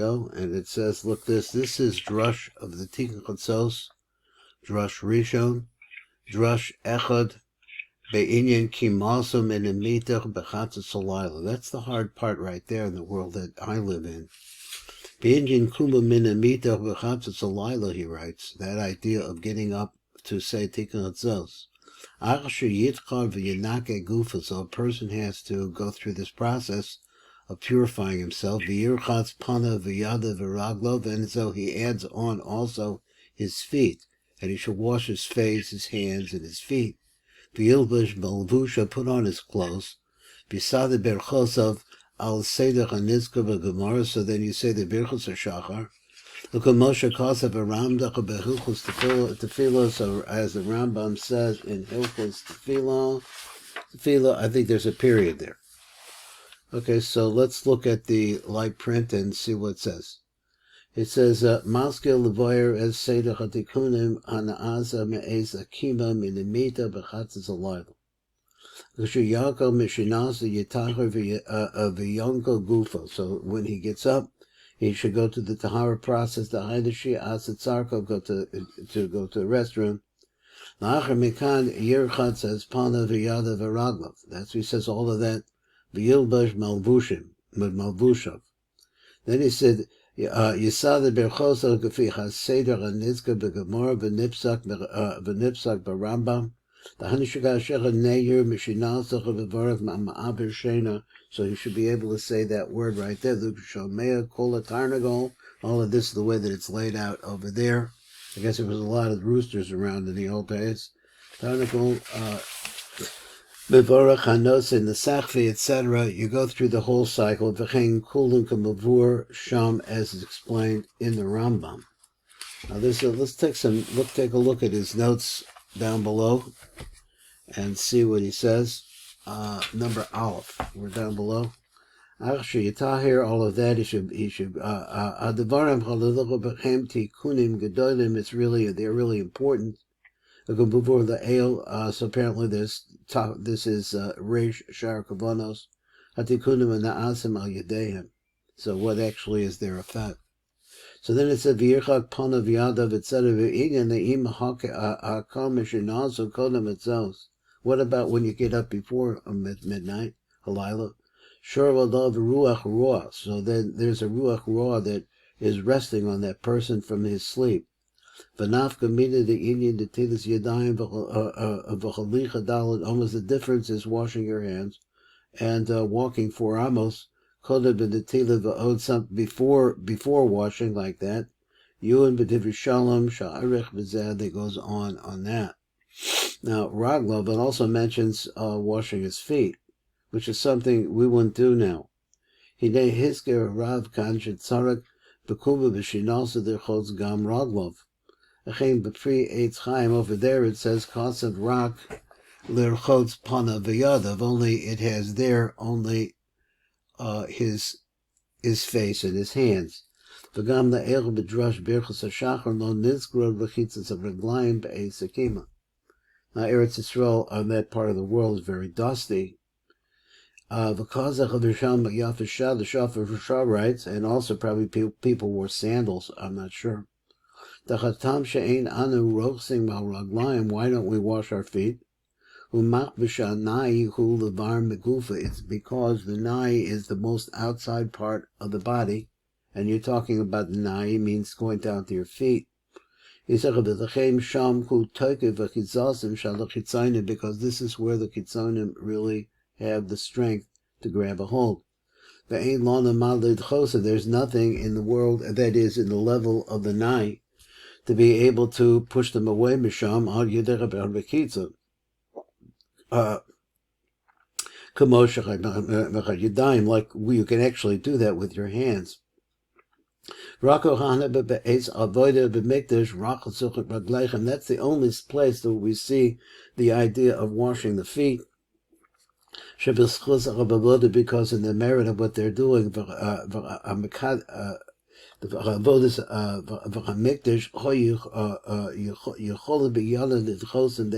go. And it says, look, this is Drush of the Tikkun Chatzos, Drush Rishon, Drush Echad, Be'inyan Kimaso Menemitach Bechatzos Halayla. That's the hard part right there in the world that I live in. Be'inyan Kuma Menemitach Bechatzos Halayla, he writes, that idea of getting up to say Tikkun Chatzos. So a person has to go through this process of purifying himself. And so he adds on also his feet. And he should wash his face, his hands, and his feet. Put on his clothes. So then you say the Birchos HaShachar. Look at Moshe Kosev Aramdach Behilchos Tefillah. So as the Rambam says in Hilchos Tefillah, I think there's a period there. Okay, so let's look at the light print and see what it says. It says, Maskil Levoyer es Seder Hatikunim Anaaza Me'ez Akima Minimita Bechatzes Alayla. Yaakov Mishinasa Yitachar V'Yonko Gufa. So when he gets up, he should go to the Tahara process, the Haidashi Asatzarko, go to the restroom. La'achar Mikan Yirchat says Pana V'Yada V'Raglav. That's he says all of that. V'Yilbash Malvushav. Then he said, Yisad Berchosa Gafi Haseder Anitzka Begamor V'Nipsak Barambam. The Hanishika Shecha Neir Mishinal Socha V'Varach Ma'abir Shena. So you should be able to say that word right there. Shomea Kola Tarnagol. All of this is the way that it's laid out over there. I guess there was a lot of roosters around in the old days. Tarnagol, Bevorach Hanos in the Sachvi, etc. You go through the whole cycle. V'chein Kulun Kamavur Sham, as is explained in the Rambam. Now let's take a look at his notes down below and see what he says. Number Aleph, we're down below. Actually, Yitahir, all of that, he should Adavarim Halalucha Bechem Tikunim Gedolim. They're really important. So apparently this is Reish Shar Kavanos Hatikunim and Naasim Al Yadehim. So what actually is their effect? So then it said V'yirchak Pana V'yadav etc. V'inyan Ne'im Hakam Mishinazu Kodam Etzos. What about when you get up before midnight, Halayla? Shor V'adav Ruach Roa. So then there's a Ruach Roa that is resting on that person from his sleep. V'nafka Mina the Indian Detilas Yadayim V'chalicha Dalit. Almost the difference is washing your hands and walking 4 amos. Kodam B'detila V'od something before washing like that. Yuan B'divri Shalom Sha'arech B'zad. That goes on that. Now, Raglov also mentions washing his feet, which is something we wouldn't do now. Hidei Hisker Rav Kanshit Tzarak Bekuba B'shinasa Derchotz Gam Raglov. Achein B'pri Eitz Chaim, over there it says Kasav Rak Lerchotz Pana V'yadav. Only it has there only his face and his hands. V'gam La'el B'drash Birchos HaShachar Lo Nizgrod L'chitzas of Reglayim B'Eis Akima. Now, Eretz Yisrael on that part of the world is very dusty. The Shafar writes, and also probably people wore sandals, I'm not sure. Why don't we wash our feet? It's because the nai is the most outside part of the body, and you're talking about the nai means going down to your feet. Because this is where the Kitzonim really have the strength to grab a hold. There's nothing in the world that is in the level of the Nai to be able to push them away. Misham al like you can actually do that with your hands. That's the only place that we see the idea of washing the feet. Because in the merit of what they're doing, they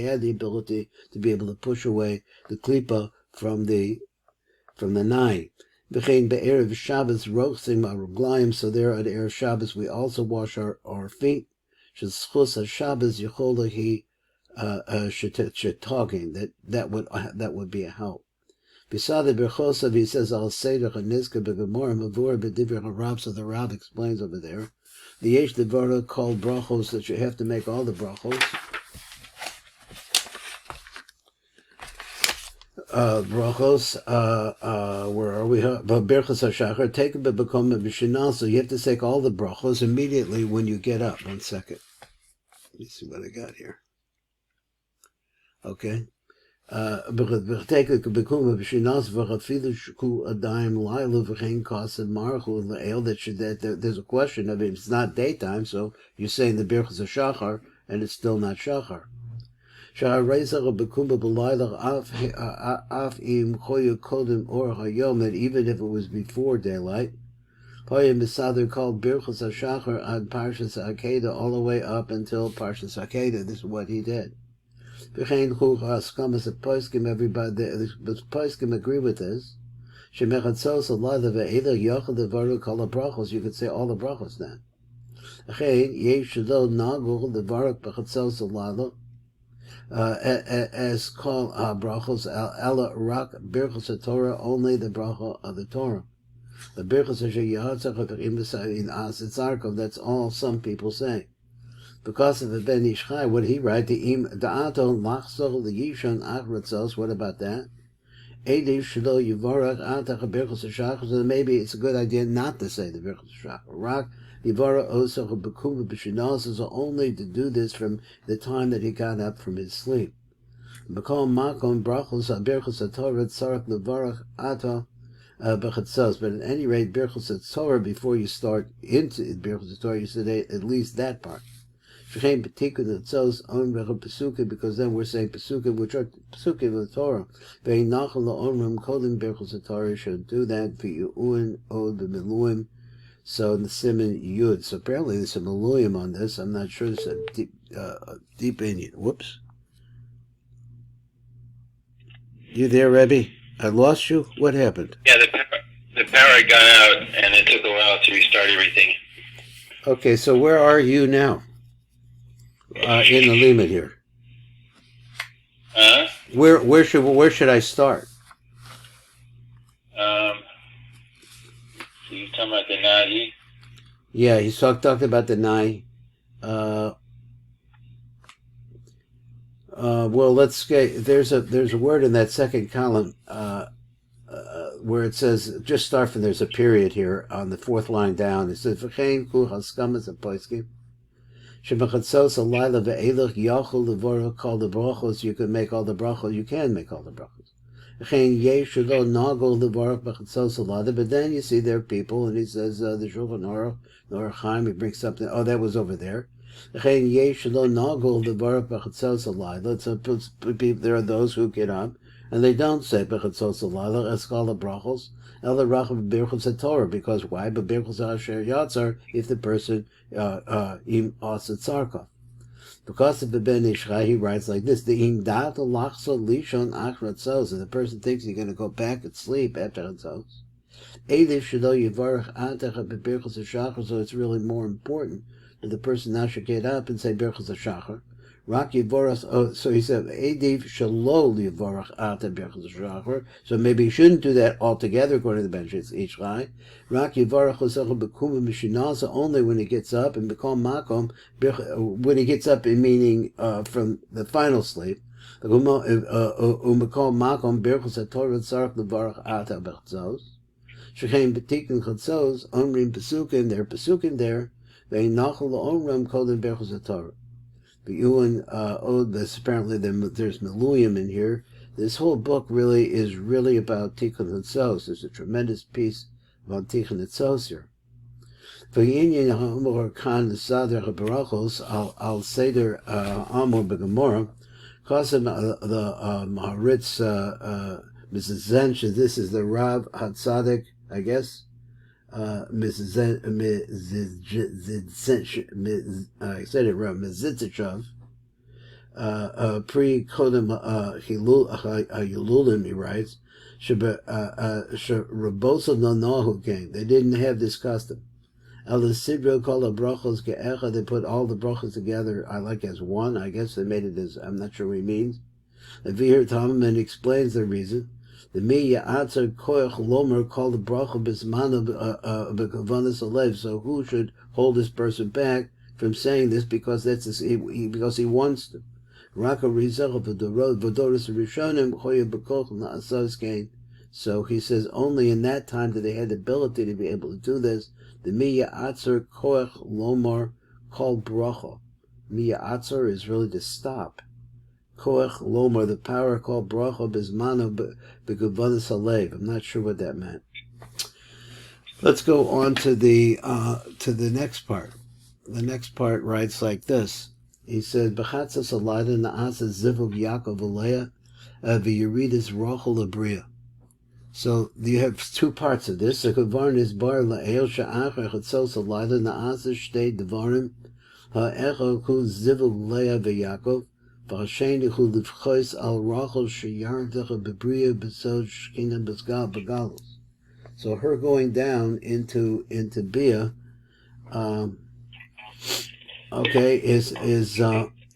had the ability to be able to push away the klipa from the nai. V'chein be'erev Shabbos rochsim aruglayim. So there at erev Shabbos we also wash our feet. Sheschus haShabbos yichola he shetagin. That would be a help. Beside the Berchosav, he says al seder chanizka begemor mavur b'divrei harab. So the Rab explains over there. The yesh devara called brachos that you have to make all the brachos. Brachos. Where are we? Berchos hashachar. Take a bebekom b'shinal. So you have to take all the brachos immediately when you get up. 1 second. Let me see what I got here. Okay. There's a question of if it's not daytime, so you're saying the Birchas HaShachar, and it's still not Shachar. That even if it was before daylight, called Birchas HaShachar on Parshas Akedah all the way up until Parshas Akedah. This is what he did. Everybody, the poskim agree with this. You could say all the brachos then. As called brachos ela rak birchos Torah, only the bracha of the Torah. The birchos in Asitzarkov, that's all some people say. Because of the Ben Ish Chai, what he write? The im da'ato lachzol liyishon achratzos. What about that? Ediv shelo yivarach atach berchos hashachar. So maybe it's a good idea not to say the berchos hashachar. Rak yivarach osach b'kum b'shinos is only to do this from the time that he got up from his sleep. B'kol makom brachos berchos haTorah tzarich levarach ato b'chatzos. But at any rate, berchos haTorah, before you start into berchos haTorah, you say at least that part. Because then we're saying Pesukim, which are Pesukim of the Torah. Very nachal la'omrim kodim berchos haTorah should do that for Yu'un od b'miluim. So in the Siman Yud. So apparently there's some miluim on this. I'm not sure. It's a deep Indian. Whoops. You there, Rebbe? I lost you? What happened? Yeah, the power got out, and it took a while to restart everything. Okay, so where are you now? In the limit here. Where should I start? So you're talking about the Nahi? Yeah, he's talked about the Nahi. Well, let's get there's a word in that second column where it says, just start from, there's a period here on the fourth line down. It says v'chein kul haskamas apoiskim. Shebechatzos alayla ve'elach yachol levorach kol the brachos. You can make all the brachos. You can make all the brachos. V'chein yesh lo nagol levorach bechatzos alayla. But then you see there are people, and he says the Shulchan Aruch Chaim, he brings something. Oh, that was over there. V'chein yesh lo nagol levorach bechatzos alayla. So there are those who get up and they don't say bechatzos alayla as kol the brachos. El racham birchos haTorah. Because why? But birchos asher yatzar, if the person im asatzarkov. Because of the Ben Ish Chai, he writes like this: the im dat lachso lishon achratzos. And the person thinks he's going to go back and sleep after chatzos. Ediv shelo yivarach atach b'birchos hashachar. So it's really more important that the person now should get up and say birchos hashachar. Rak yivorach. Oh, so he said ediv shelo yivarach atach birchos hashachar. So maybe he shouldn't do that altogether, according to the Ben Ish Chai. Rak yivarach osach b'kum b'shinasa, only when he gets up, and become makom when he gets up, meaning from the final sleep. Umekol makom birchos haTorah tzarich levarach atach b'chatzos. Shechem b'tikkun chatzos omrim pesukim. There are pesukim there. Ve'inachol la'omram kodim birchos haTorah. Apparently there's Miluyim in here. This whole book really is about Tikkun Hatzos. There's a tremendous piece about Tikkun Hatzos here. V'yinyin ha'amor kan l'sader ha'barachos al seder amor b'gemora. Chasam the Maharitz Mrs. Zench. This is the Rav Hatzadik, I guess. Mrs. I said it wrong. Mizitzachav. Pre Kodem Hilululim, he writes. Rabosa no Nahu came. They didn't have this custom. Sidro called the brachos ge'echa. They put all the brachos together, I like as one. I guess they made it as, I'm not sure what he means. The Vihir Talmud explains the reason. The mi ya'atzer koach lomer called the bracha bismana b'kavanas alev. So who should hold this person back from saying this because because he wants to? Raka rizach v'doros rishonim choya b'koch na'asas gain. So he says only in that time that they had the ability to be able to do this. The mi ya'atzer koach lomer called bracha. Mi ya'atzer is really to stop. Koach Lomar, the power called Bracha Bismana B'Gavanas Halev. I'm not sure what that meant. Let's go on to the next part. The next part writes like this. He said, B'chatzas Alada Na'asa Zivug Yaakov Aleya V'Yeridis Rachel Abria. So you have two parts of this. The Kavarn is Bar La'el Sha'achar Chatzos Alada Na'asa Shtei Devarim Ha'echa Ku Zivug Leah V'Yaakov V'Hasheni Hu Livchois Al Rachel Sheyardecha B'Bria B'Sod Shkina B'Galus. So her going down into Bia,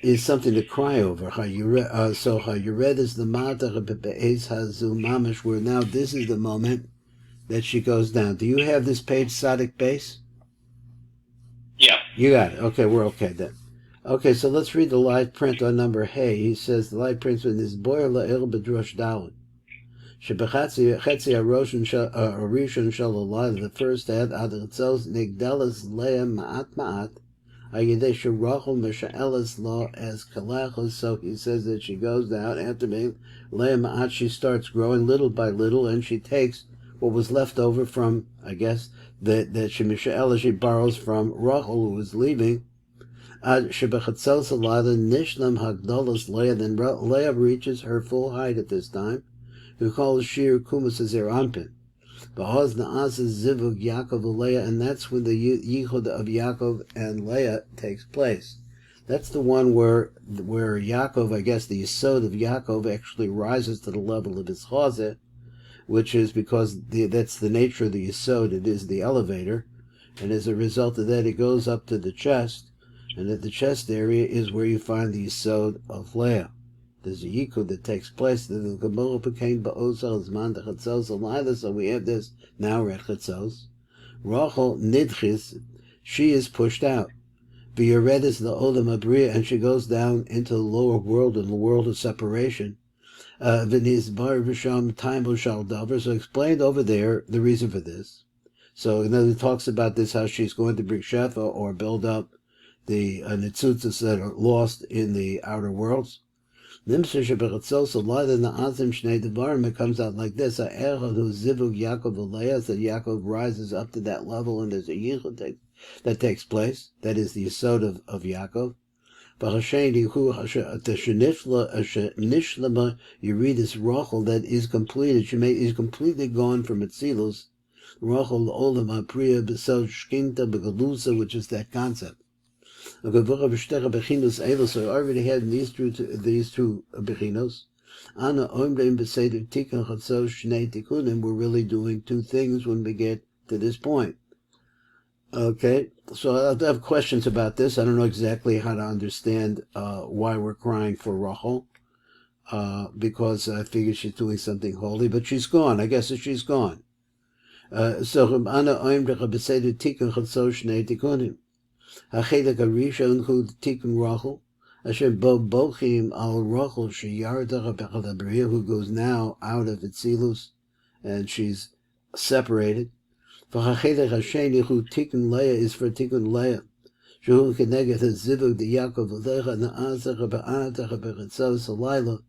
is something to cry over. So Hayered is the Matach B'Be'ez Hazu Mamish, where now this is the moment that she goes down. Do you have this page Sadik base? Yeah. You got it. Okay, we're okay then. Okay, so let's read the live print on number Hey. He says the live print is Boyer La'il B'Drosh Dalin. Shebechatzi Aroshan Arishon Shalalai, the first ad Adritzos Nigdalas Leah Ma'at Ayedeh Shurachel Misha'elas Law as Kalachos. So he says that she goes down after being Leah Ma'at, she starts growing little by little, and she takes what was left over from, I guess, that she Misha'elas, she borrows from Rachel, who was leaving. Ad Shebechatzos Alada Nishlam Hagdalas Leah, then Leah reaches her full height at this time, who calls Shir Kumas Azer Anpin. Ba'oz Na'asas Zivug Yaakov Leah, and that's when the Yichud of Yaakov and Leah takes place. That's the one where Yaakov, I guess the Yisod of Yaakov actually rises to the level of his Chazeh, which is because that's the nature of the Yisod, it is the elevator, and as a result of that it goes up to the chest, and at the chest area is where you find the Yisod of Leah. There's a yikud that takes place. The Gemara became ba'ozal zman the chatzos alayla. So we have this now. We're at chatzos. Rachel nidchis, she is pushed out. V'yered is the olam abriya, and she goes down into the lower world, in the world of separation. V'niz bar v'sham taimo shal davar. So explained over there the reason for this. So another talks about this, how she's going to bring shefa or build up the nitzutzas that are lost in the outer worlds. It comes out like this. That Yaakov rises up to that level, and there's a yichud that takes place. That is the yisod of Yaakov. You read this Rachel that is completed. She is completely gone from Etzilus. Rachel olam apriya b'sod shkinta b'galusa, which is that concept. So I already had these two bechinos. We're really doing two things when we get to this point. Okay, so I have questions about this. I don't know exactly how to understand why we're crying for Rachel, because I figure she's doing something holy, but she's gone. I guess that she's gone. Hachedek Arishon Hu Tikkun Rachel, Asher Bo Bochim Al Rachel Sheyardach Bechalabriya, who goes now out of Etzilus, and she's separated. V'Hachedek Hasheni Hu Tikkun Leah is for Tikkun Leah, Shehu Keneged Zivug the Yaakov Alecha Na'azach Ba'atach Bechatzos Alayla,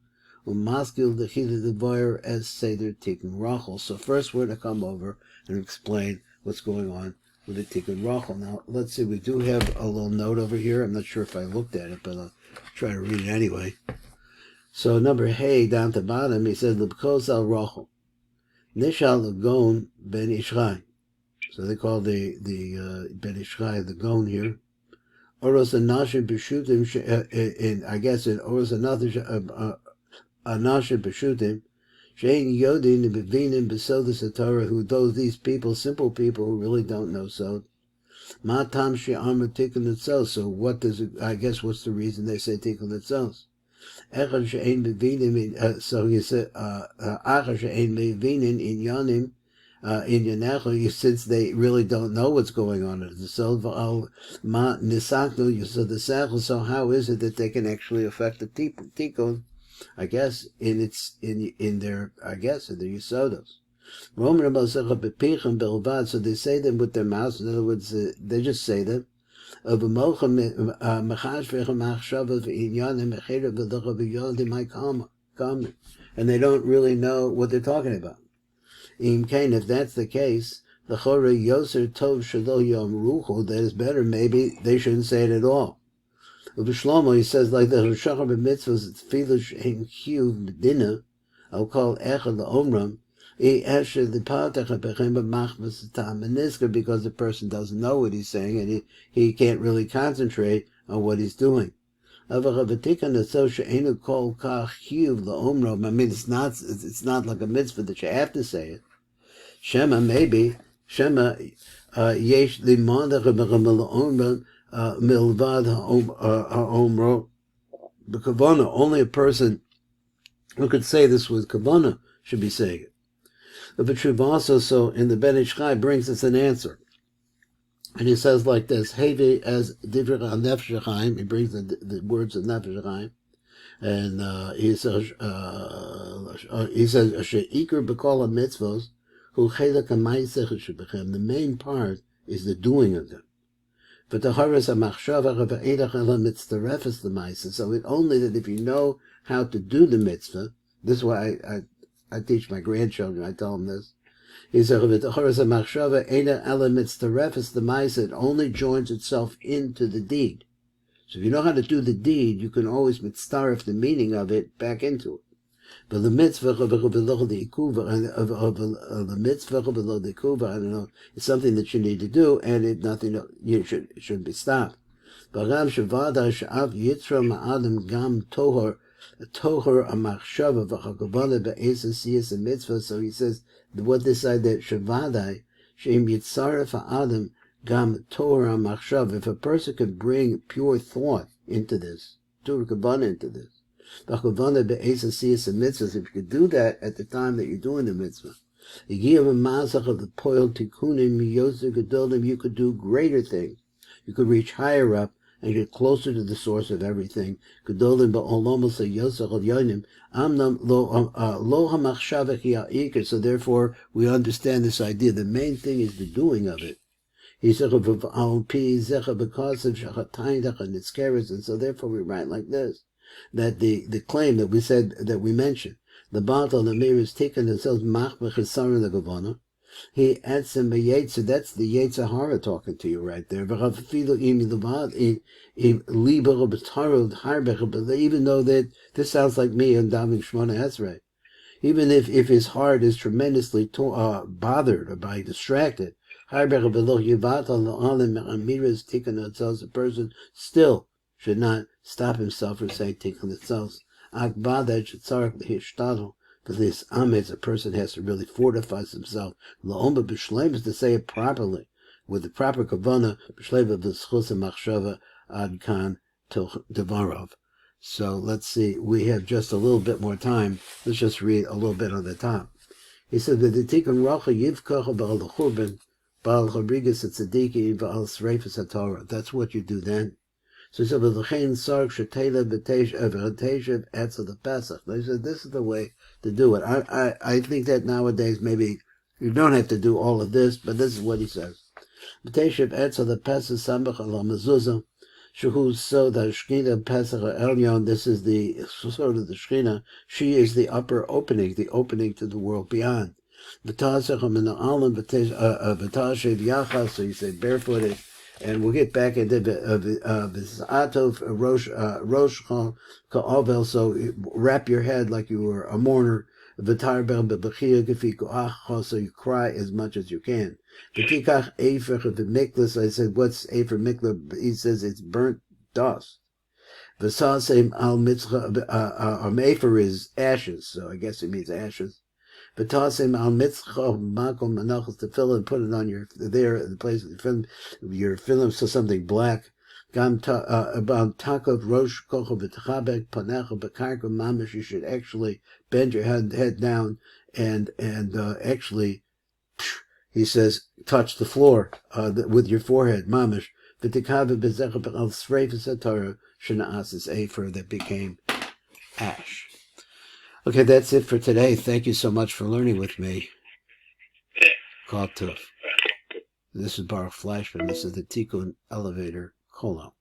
Umaskil Dechida Devoyer as Seder Tikkun Rachel. So first we're to come over and explain what's going on with the Tikkun Rachel. Now, let's see, we do have a little note over here. I'm not sure if I looked at it, but I'll try to read it anyway. So, number Hey, down to bottom, he says, L'bkos al Rachel, Nishal Gon ben Ishchai. So they call the ben Ishchai the Gon here. Oros Anashim B'shutim, I guess in Oros Anashim B'shutim, Shein Yodin Bevinim Besodas Torah, who these people, simple people who really don't know Sod. Ma Tam She'amar Tikkun Etzos. So what does it, I guess what's the reason they say Tikkun Etzos? Echad She'ein Bevinim. So you said Achad She'ein Bevinim in Yanim. In Yanecha, since they really don't know what's going on in the Sod, Ma Nisaknu. So the Sechel. So how is it that they can actually affect the Tikkun? I guess in their Yisodos. So they say them with their mouths. In other words, they just say them. And they don't really know what they're talking about. If that's the case, the Chora Yoser Tov Shelo Yom Rucho, that is better, maybe they shouldn't say it at all. With Shlomo, he says, like the Shachar b'mitzvahs, it's Filush Ein Chiyuv B'dina, I'll call Echad L'Omram, because the person doesn't know what he's saying, and he can't really concentrate on what he's doing. I mean, it's not like a mitzvah that you have to say it. Shema, maybe, Shema, yesh limandach b'chamal milvad ha'omro b'kavana. Only a person who could say this with kavana should be saying it. But Shuvasa, so in the Ben Ish Chai, brings us an answer. And he says like this, Hevi as Divrei Nefesh Chaim, he brings the words of Nefesh Chaim, and he says, She'ikr b'kol mitzvos, hu chelak ha'maisech shebechem. The main part is the doing of them. But the haras ha'machshava ha've'edach ela mitzterefes l'maiseh. So it only that if you know how to do the mitzvah, this is why I teach my grandchildren, I tell them this. He said, it only joins itself into the deed. So if you know how to do the deed, you can always mitzaref the meaning of it back into it. But the mitzvah of the mitzvah, I don't know, it's something that you need to do, and it should be stopped. Tohar amachshava v'chakavana be'esa siyas a mitzvah. So he says what they say that shavadai sheim yitzaref ha'adam gam tohar amachshava. If a person could bring pure thought into this, pure kavana into this, v'chakavana be'esa siyas a mitzvah. If you could do that at the time that you're doing the mitzvah, you give a mazach of the poil tikkunim miyoser gedolim. You could do greater things. You could reach higher up and get closer to the source of everything. So therefore we understand this idea. The main thing is the doing of it. He said, and so therefore we write like this, that the claim that we said, that we mentioned, the Batal Namir is taken themselves machmech esarin the gavana. He adds some Yetzer, that's the Yetzer Hara talking to you right there. Even though that this sounds like me and Davin Shmona Esrei. Even if his heart is tremendously bothered or by distracted, a person still should not stop himself from saying Tikkun Etzos. For this ametz, a person has to really fortify himself. La'omba b'shleim is to say it properly, with the proper kavana, b'shleim v'schus machshava ad kan devarov. So let's see, we have just a little bit more time. Let's just read a little bit on the top. He said that the tikkun racha yivkacha ba'al churban, ba'al charigas tzadiki, ba'al sreifas haTorah. That's what you do then. So he said, "V'lechein sark shetela v'teshev etzel the Pesach." They said this is the way to do it. I think that nowadays maybe you don't have to do all of this, but this is what he says. V'teshev etzel the Pesach samach al mezuzah shehu so the Shechina Pesach Elyon. This is the sort of the Shechina. She is the upper opening, the opening to the world beyond. V'tasechem in the alam v'tashev yachas. So you say barefooted. And we'll get back into Atov Rosh Ka'avel. So wrap your head like you were a mourner. So you cry as much as you can. I said, what's Efer Mikla? He says it's burnt dust. Efer is ashes, so I guess it means ashes. V'tasim al mitzcho makom manachos tefillin, put it on your there the place your film so something black. Gam about takot rosh kocho v'tchabek panecha b'karka mamish. You should actually bend your head down and actually, he says, touch the floor with your forehead mamish. V'tikave b'zecha b'al sreifas haTorah shena'asis afer, that became ash. Okay, that's it for today. Thank you so much for learning with me. Kol Tov. This is Baruch Flashman. This is the Tikkun Elevator Kolo.